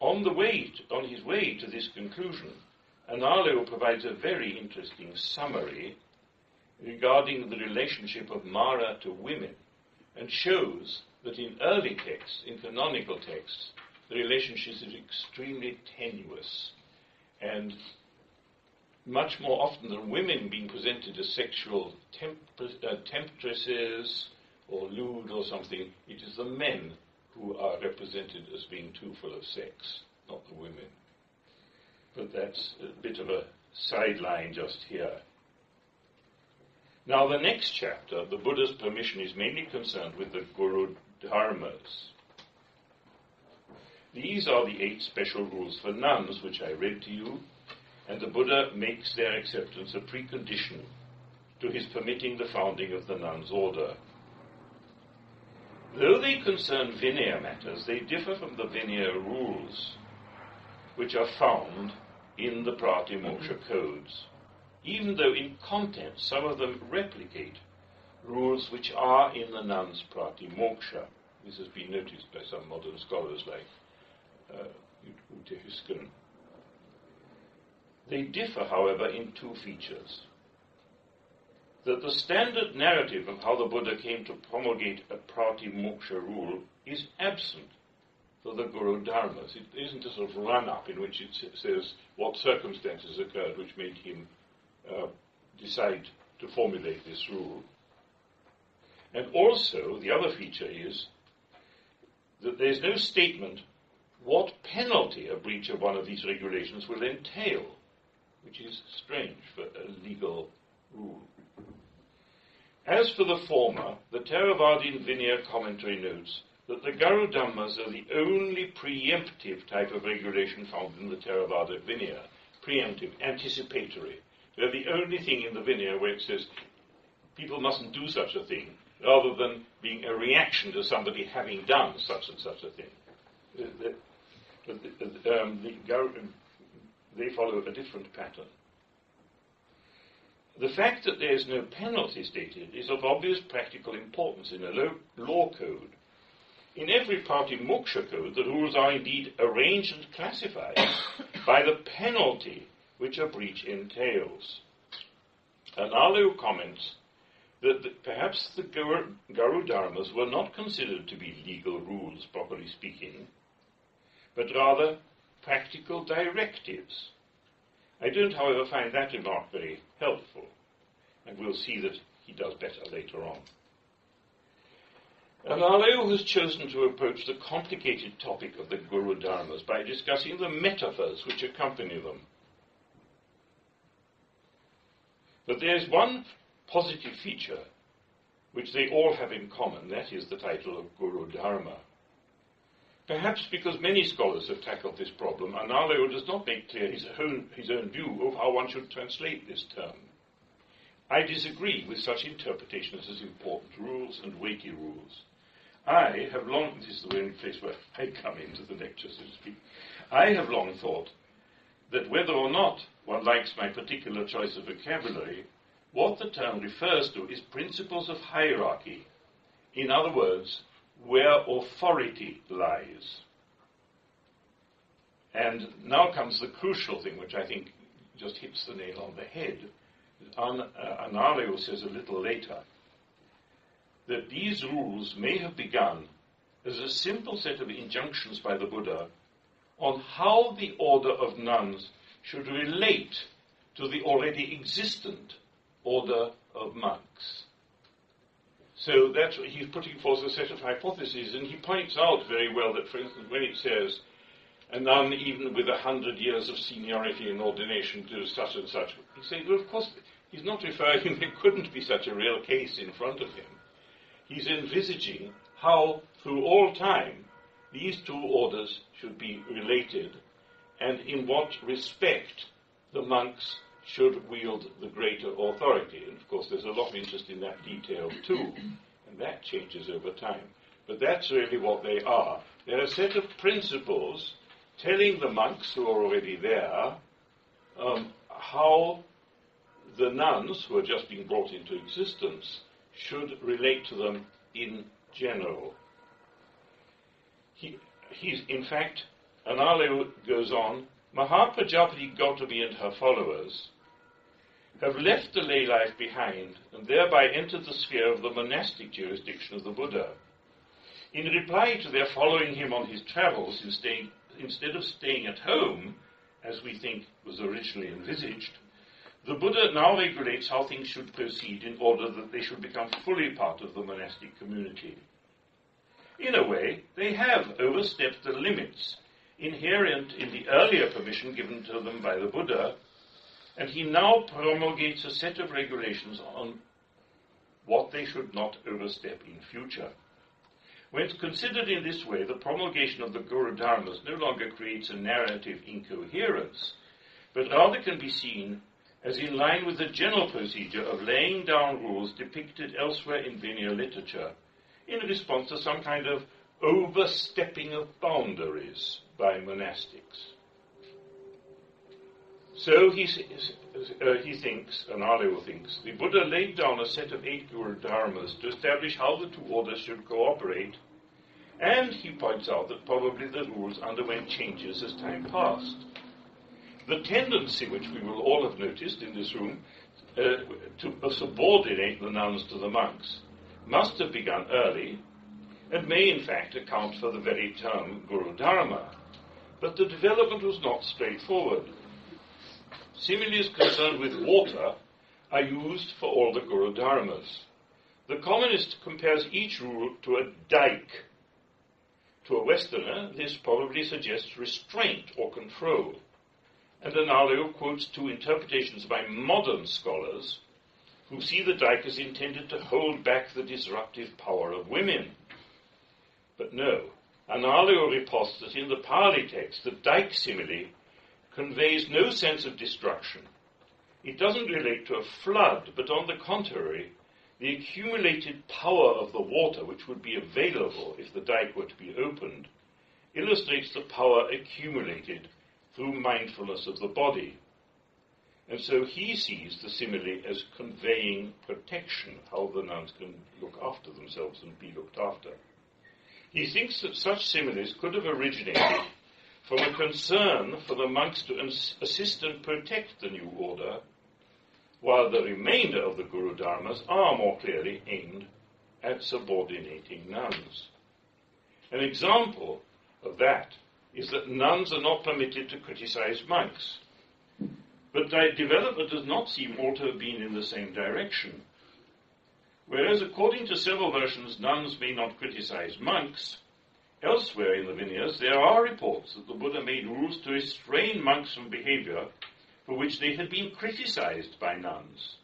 On his way to this conclusion, Analo provides a very interesting summary regarding the relationship of Mara to women, and shows that in early texts, in canonical texts, the relationship is extremely tenuous, and much more often than women being presented as sexual temptresses or lewd or something, it is the men who are represented as being too full of sex, not the women. But that's a bit of a sideline just here. Now the next chapter, the Buddha's permission, is mainly concerned with the Guru Dharmas. These are the 8 special rules for nuns, which I read to you, and the Buddha makes their acceptance a precondition to his permitting the founding of the nuns' order. Though they concern Vinaya matters, they differ from the Vinaya rules, which are found in the Pratimoksha codes, even though in content some of them replicate rules which are in the nuns' Pratimoksha. This has been noticed by some modern scholars like Ute Husken. They differ, however, in 2 features. That the standard narrative of how the Buddha came to promulgate a Pratimoksha rule is absent for the Guru Dharmas. It isn't a sort of run-up in which it says what circumstances occurred which made him decide to formulate this rule. And also, the other feature is that there is no statement what penalty a breach of one of these regulations will entail, which is strange for a legal rule. As for the former, the Theravadin Vinaya commentary notes that the Guru Dhammas are the only preemptive type of regulation found in the Theravada Vinaya. Preemptive, anticipatory. They're the only thing in the Vinaya where it says people mustn't do such a thing, rather than being a reaction to somebody having done such and such a thing. They follow a different pattern. The fact that there is no penalty stated is of obvious practical importance in a law code. In every Pratimoksha code, the rules are indeed arranged and classified by the penalty which a breach entails. Analo comments that perhaps the Guru Dharmas were not considered to be legal rules, properly speaking, but rather practical directives. I don't, however, find that remark very helpful, and we'll see that he does better later on. Analo has chosen to approach the complicated topic of the Guru Dharmas by discussing the metaphors which accompany them. But there is one positive feature which they all have in common, that is the title of Guru Dharma. Perhaps because many scholars have tackled this problem, Analo does not make clear his own view of how one should translate this term. I disagree with such interpretations as important rules and weighty rules. I have long, this is the only place where I come into the lecture, so to speak, I have long thought that whether or not one likes my particular choice of vocabulary, what the term refers to is principles of hierarchy. In other words, where authority lies. And now comes the crucial thing, which I think just hits the nail on the head. Analo says a little later that these rules may have begun as a simple set of injunctions by the Buddha on how the order of nuns should relate to the already existent order of monks. So that's what he's putting forth a set of hypotheses, and he points out very well that, for instance, when it says a nun even with 100 years of seniority in ordination to such and such, he says, well, of course, he's not referring, there couldn't be such a real case in front of him. He's envisaging how, through all time, these two orders should be related, and in what respect the monks should wield the greater authority. And of course there's a lot of interest in that detail too, and that changes over time. but that's really what they are. They're a set of principles telling the monks who are already there how the nuns, who are just being brought into existence, should relate to them in general. He's in fact, Analayo goes on, Mahapajapati Gautami and her followers have left the lay life behind and thereby entered the sphere of the monastic jurisdiction of the Buddha. In reply to their following him on his travels, instead of staying at home, as we think was originally envisaged, the Buddha now regulates how things should proceed in order that they should become fully part of the monastic community. In a way, they have overstepped the limits inherent in the earlier permission given to them by the Buddha, and he now promulgates a set of regulations on what they should not overstep in future. When considered in this way, the promulgation of the Guru Dharmas no longer creates a narrative incoherence, but rather can be seen as in line with the general procedure of laying down rules depicted elsewhere in Vinaya literature, in response to some kind of overstepping of boundaries by monastics. So he thinks, Analayo thinks, the Buddha laid down a set of 8 Guru Dharmas to establish how the two orders should cooperate, and he points out that probably the rules underwent changes as time passed. The tendency, which we will all have noticed in this room, to subordinate the nuns to the monks, must have begun early, and may in fact account for the very term Guru Dharma. But the development was not straightforward. Similes concerned with water are used for all the Guru Dharmas. The communist compares each rule to a dike. To a Westerner, this probably suggests restraint or control. And Analayo quotes 2 interpretations by modern scholars who see the dike as intended to hold back the disruptive power of women. But no, Analayo reports that in the Pali text, the dike simile conveys no sense of destruction. It doesn't relate to a flood, but on the contrary, the accumulated power of the water which would be available if the dike were to be opened illustrates the power accumulated through mindfulness of the body. And so he sees the simile as conveying protection, how the nuns can look after themselves and be looked after. He thinks that such similes could have originated from a concern for the monks to assist and protect the new order, while the remainder of the Guru Dharmas are more clearly aimed at subordinating nuns. An example of that is that nuns are not permitted to criticize monks. But development does not seem all to have been in the same direction. Whereas according to several versions, nuns may not criticize monks, elsewhere in the Vinayas there are reports that the Buddha made rules to restrain monks from behavior for which they had been criticized by nuns.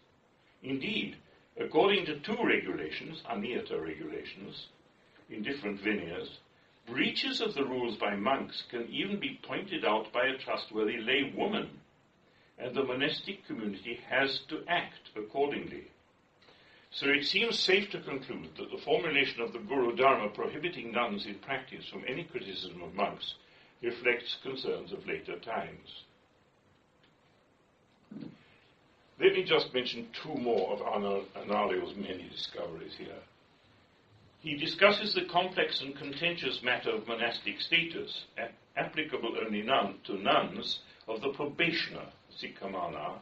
Indeed, according to 2 regulations, Aniyata regulations, in different Vinayas, breaches of the rules by monks can even be pointed out by a trustworthy lay woman, and the monastic community has to act accordingly. So it seems safe to conclude that the formulation of the Guru Dharma prohibiting nuns in practice from any criticism of monks reflects concerns of later times. Let me just mention 2 more of Analayo's many discoveries here. He discusses the complex and contentious matter of monastic status, applicable only to nuns, of the probationer, Sikhamana,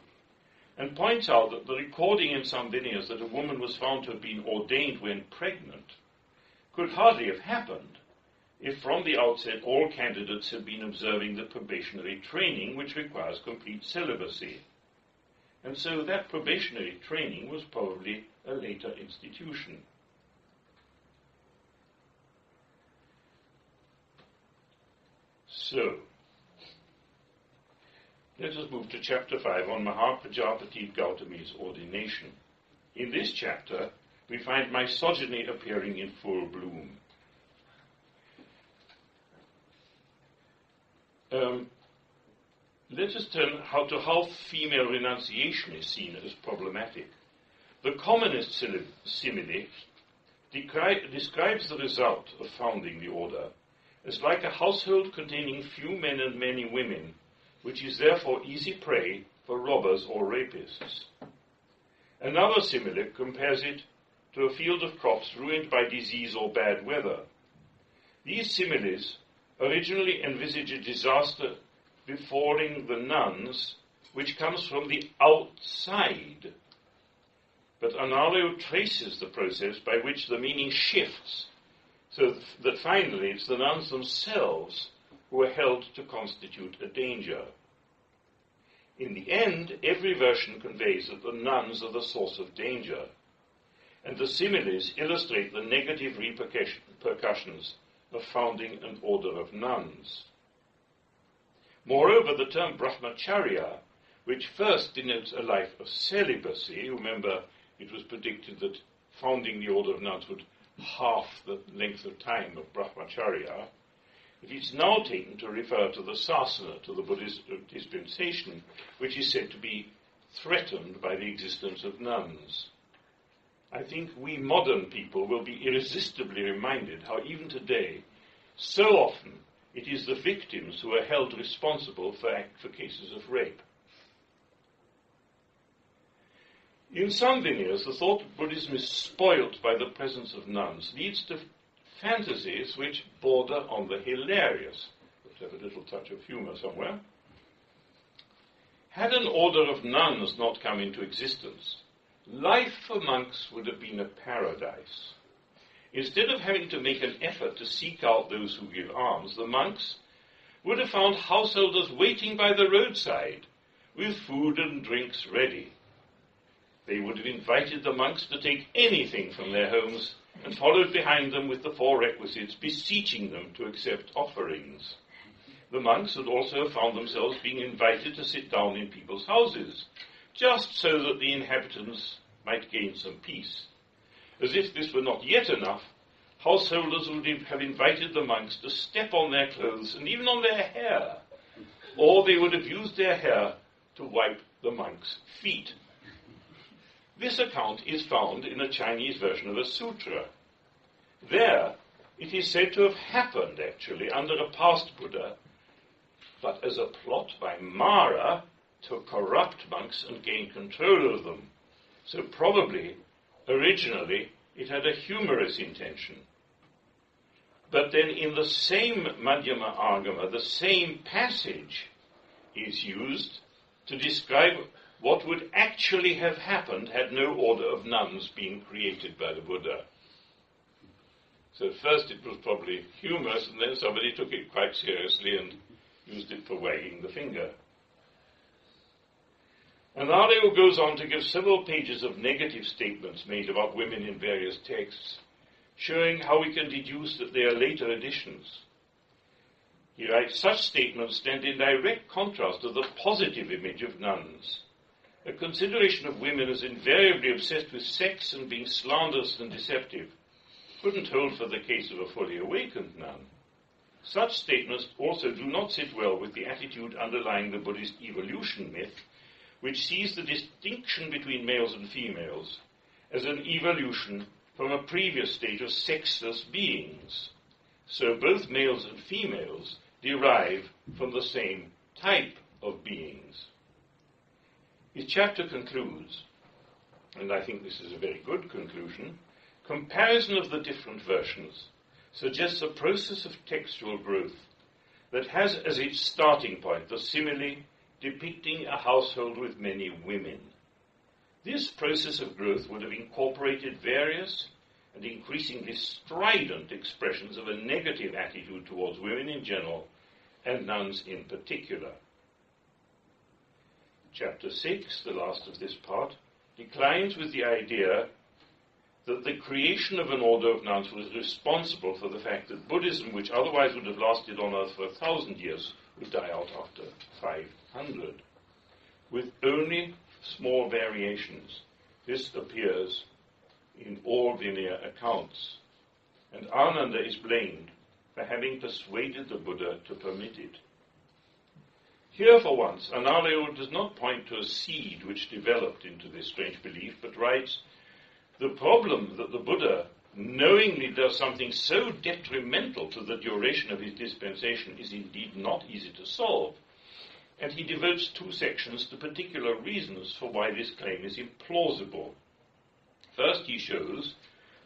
and points out that the recording in some Vinayas that a woman was found to have been ordained when pregnant could hardly have happened if from the outset all candidates had been observing the probationary training which requires complete celibacy. And so that probationary training was probably a later institution. So, let us move to chapter 5 on Mahapajapati Gautami's ordination. In this chapter, we find misogyny appearing in full bloom. Let us turn to how female renunciation is seen as problematic. The commonest simile describes the result of founding the order as like a household containing few men and many women, which is therefore easy prey for robbers or rapists. Another simile compares it to a field of crops ruined by disease or bad weather. These similes originally envisage a disaster befalling the nuns, which comes from the outside. But Anarlio traces the process by which the meaning shifts, so that finally it's the nuns themselves who are held to constitute a danger. In the end, every version conveys that the nuns are the source of danger, and the similes illustrate the negative repercussions of founding an order of nuns. Moreover, the term brahmacharya, which first denotes a life of celibacy, remember it was predicted that founding the order of nuns would half the length of time of brahmacharya, it is now taken to refer to the sasana, to the Buddhist dispensation, which is said to be threatened by the existence of nuns. I think we modern people will be irresistibly reminded how even today, so often, it is the victims who are held responsible for cases of rape. In some veneers, the thought that Buddhism is spoilt by the presence of nuns leads to fantasies which border on the hilarious. Let's have a little touch of humor somewhere. Had an order of nuns not come into existence, life for monks would have been a paradise. Instead of having to make an effort to seek out those who give alms, the monks would have found householders waiting by the roadside with food and drinks ready. They would have invited the monks to take anything from their homes and followed behind them with the four requisites, beseeching them to accept offerings. The monks would also have found themselves being invited to sit down in people's houses, just so that the inhabitants might gain some peace. As if this were not yet enough, householders would have invited the monks to step on their clothes and even on their hair, or they would have used their hair to wipe the monks' feet. This account is found in a Chinese version of a sutra. There, it is said to have happened, actually, under a past Buddha, but as a plot by Mara to corrupt monks and gain control of them. So probably, originally, it had a humorous intention. But then in the same Madhyama Agama, the same passage is used to describe what would actually have happened had no order of nuns been created by the Buddha. So at first it was probably humorous, and then somebody took it quite seriously and used it for wagging the finger. Anarlio goes on to give several pages of negative statements made about women in various texts, showing how we can deduce that they are later additions. He writes, such statements stand in direct contrast to the positive image of nuns. A consideration of women as invariably obsessed with sex and being slanderous and deceptive couldn't hold for the case of a fully awakened nun. Such statements also do not sit well with the attitude underlying the Buddhist evolution myth, which sees the distinction between males and females as an evolution from a previous state of sexless beings. So both males and females derive from the same type of beings. His chapter concludes, and I think this is a very good conclusion, comparison of the different versions suggests a process of textual growth that has as its starting point the simile depicting a household with many women. This process of growth would have incorporated various and increasingly strident expressions of a negative attitude towards women in general and nuns in particular. Chapter 6, the last of this part, declines with the idea that the creation of an order of nuns was responsible for the fact that Buddhism, which otherwise would have lasted on earth for 1,000 years, would die out after 500. With only small variations, this appears in all linear accounts, and Ananda is blamed for having persuaded the Buddha to permit it. Here, for once, Anarlio does not point to a seed which developed into this strange belief, but writes, the problem that the Buddha knowingly does something so detrimental to the duration of his dispensation is indeed not easy to solve, and he devotes 2 sections to particular reasons for why this claim is implausible. First, he shows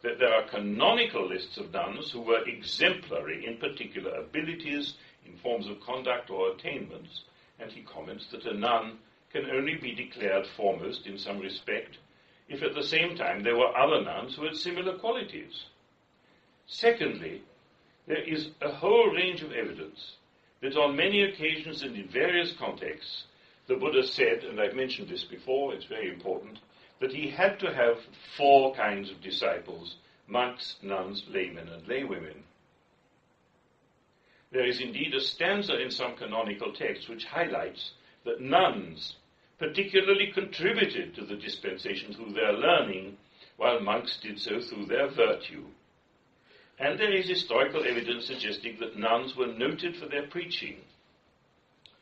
that there are canonical lists of nuns who were exemplary in particular abilities, in forms of conduct or attainments, and he comments that a nun can only be declared foremost in some respect if at the same time there were other nuns who had similar qualities. Secondly, there is a whole range of evidence that on many occasions and in various contexts, the Buddha said, and I've mentioned this before, it's very important, that he had to have 4 kinds of disciples: monks, nuns, laymen, and laywomen. There is indeed a stanza in some canonical texts which highlights that nuns particularly contributed to the dispensation through their learning, while monks did so through their virtue. And there is historical evidence suggesting that nuns were noted for their preaching.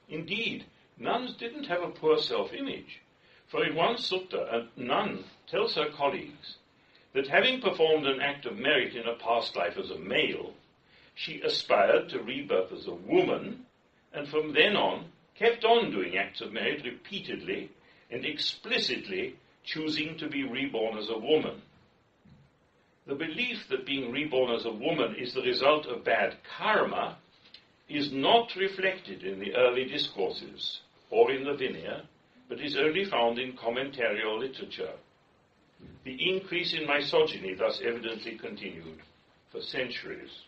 Indeed, nuns didn't have a poor self-image, for in one sutta, a nun tells her colleagues that having performed an act of merit in a past life as a male, she aspired to rebirth as a woman, and from then on kept on doing acts of merit repeatedly and explicitly choosing to be reborn as a woman. The belief that being reborn as a woman is the result of bad karma is not reflected in the early discourses or in the Vinaya, but is only found in commentarial literature. The increase in misogyny thus evidently continued for centuries.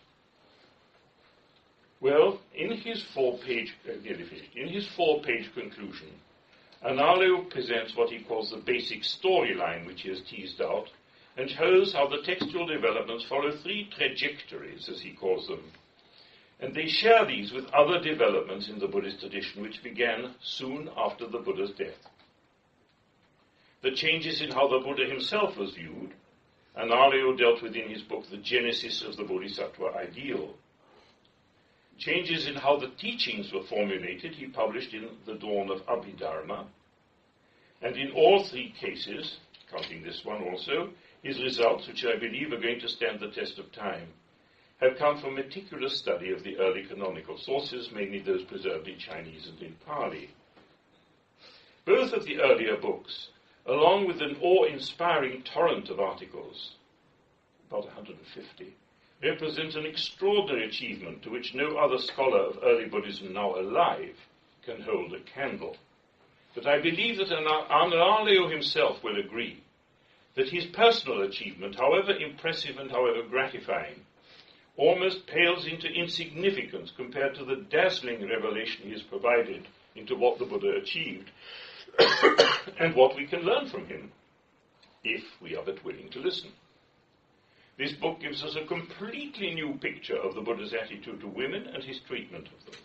Well, in his 4-page conclusion, Analayo presents what he calls the basic storyline which he has teased out, and shows how the textual developments follow 3 trajectories, as he calls them. And they share these with other developments in the Buddhist tradition which began soon after the Buddha's death. The changes in how the Buddha himself was viewed, Analayo dealt with in his book The Genesis of the Bodhisattva Ideal. Changes in how the teachings were formulated he published in The Dawn of Abhidharma, and in all 3 cases, counting this one also, his results, which I believe are going to stand the test of time, have come from meticulous study of the early canonical sources, mainly those preserved in Chinese and in Pali. Both of the earlier books, along with an awe-inspiring torrent of articles, about 150, represent an extraordinary achievement to which no other scholar of early Buddhism now alive can hold a candle. But I believe that Analayo himself will agree that his personal achievement, however impressive and however gratifying, almost pales into insignificance compared to the dazzling revelation he has provided into what the Buddha achieved and what we can learn from him, if we are but willing to listen. This book gives us a completely new picture of the Buddha's attitude to women and his treatment of them.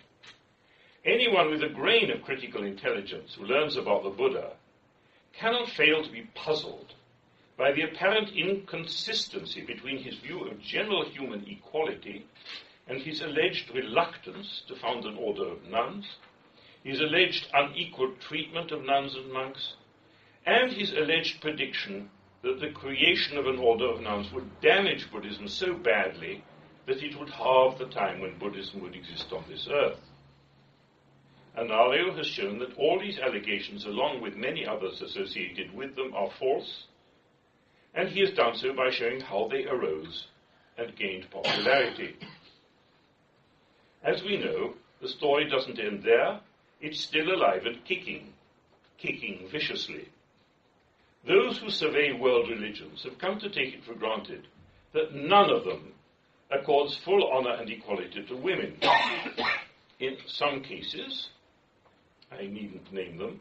Anyone with a grain of critical intelligence who learns about the Buddha cannot fail to be puzzled by the apparent inconsistency between his view of general human equality and his alleged reluctance to found an order of nuns, his alleged unequal treatment of nuns and monks, and his alleged prediction that the creation of an order of nuns would damage Buddhism so badly that it would halve the time when Buddhism would exist on this earth. Analayo has shown that all these allegations, along with many others associated with them, are false, and he has done so by showing how they arose and gained popularity. As we know, the story doesn't end there. It's still alive and kicking viciously. Those who survey world religions have come to take it for granted that none of them accords full honor and equality to women. In some cases, I needn't name them,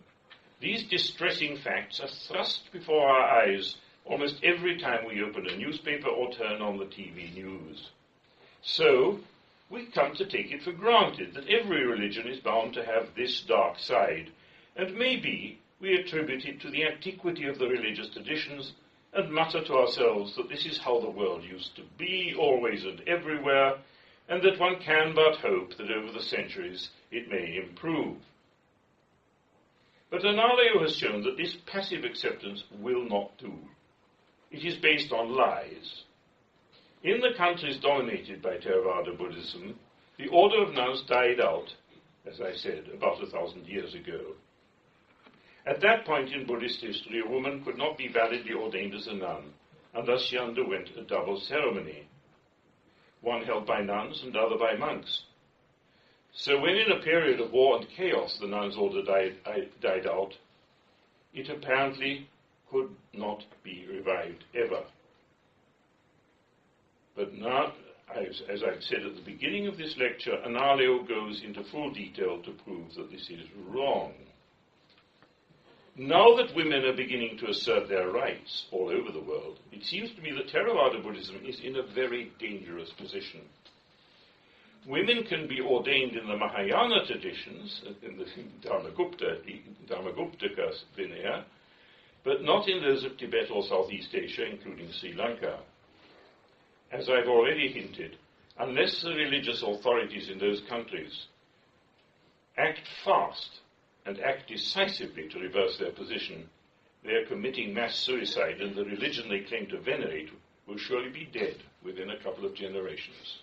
these distressing facts are thrust before our eyes almost every time we open a newspaper or turn on the TV news. So, we come to take it for granted that every religion is bound to have this dark side, and maybe we attribute it to the antiquity of the religious traditions and mutter to ourselves that this is how the world used to be, always and everywhere, and that one can but hope that over the centuries it may improve. But Analayo has shown that this passive acceptance will not do. It is based on lies. In the countries dominated by Theravada Buddhism, the order of nuns died out, as I said, about 1,000 years ago. At that point in Buddhist history, a woman could not be validly ordained as a nun unless she underwent a double ceremony, one held by nuns and the other by monks. So when in a period of war and chaos the nuns' order died out, it apparently could not be revived ever. But now, as I've said at the beginning of this lecture, Análeo goes into full detail to prove that this is wrong. Now that women are beginning to assert their rights all over the world, it seems to me that Theravada Buddhism is in a very dangerous position. Women can be ordained in the Mahayana traditions, in the Dharmaguptaka Vinaya, but not in those of Tibet or Southeast Asia, including Sri Lanka. As I've already hinted, unless the religious authorities in those countries act fast and act decisively to reverse their position, they are committing mass suicide, and the religion they claim to venerate will surely be dead within a couple of generations.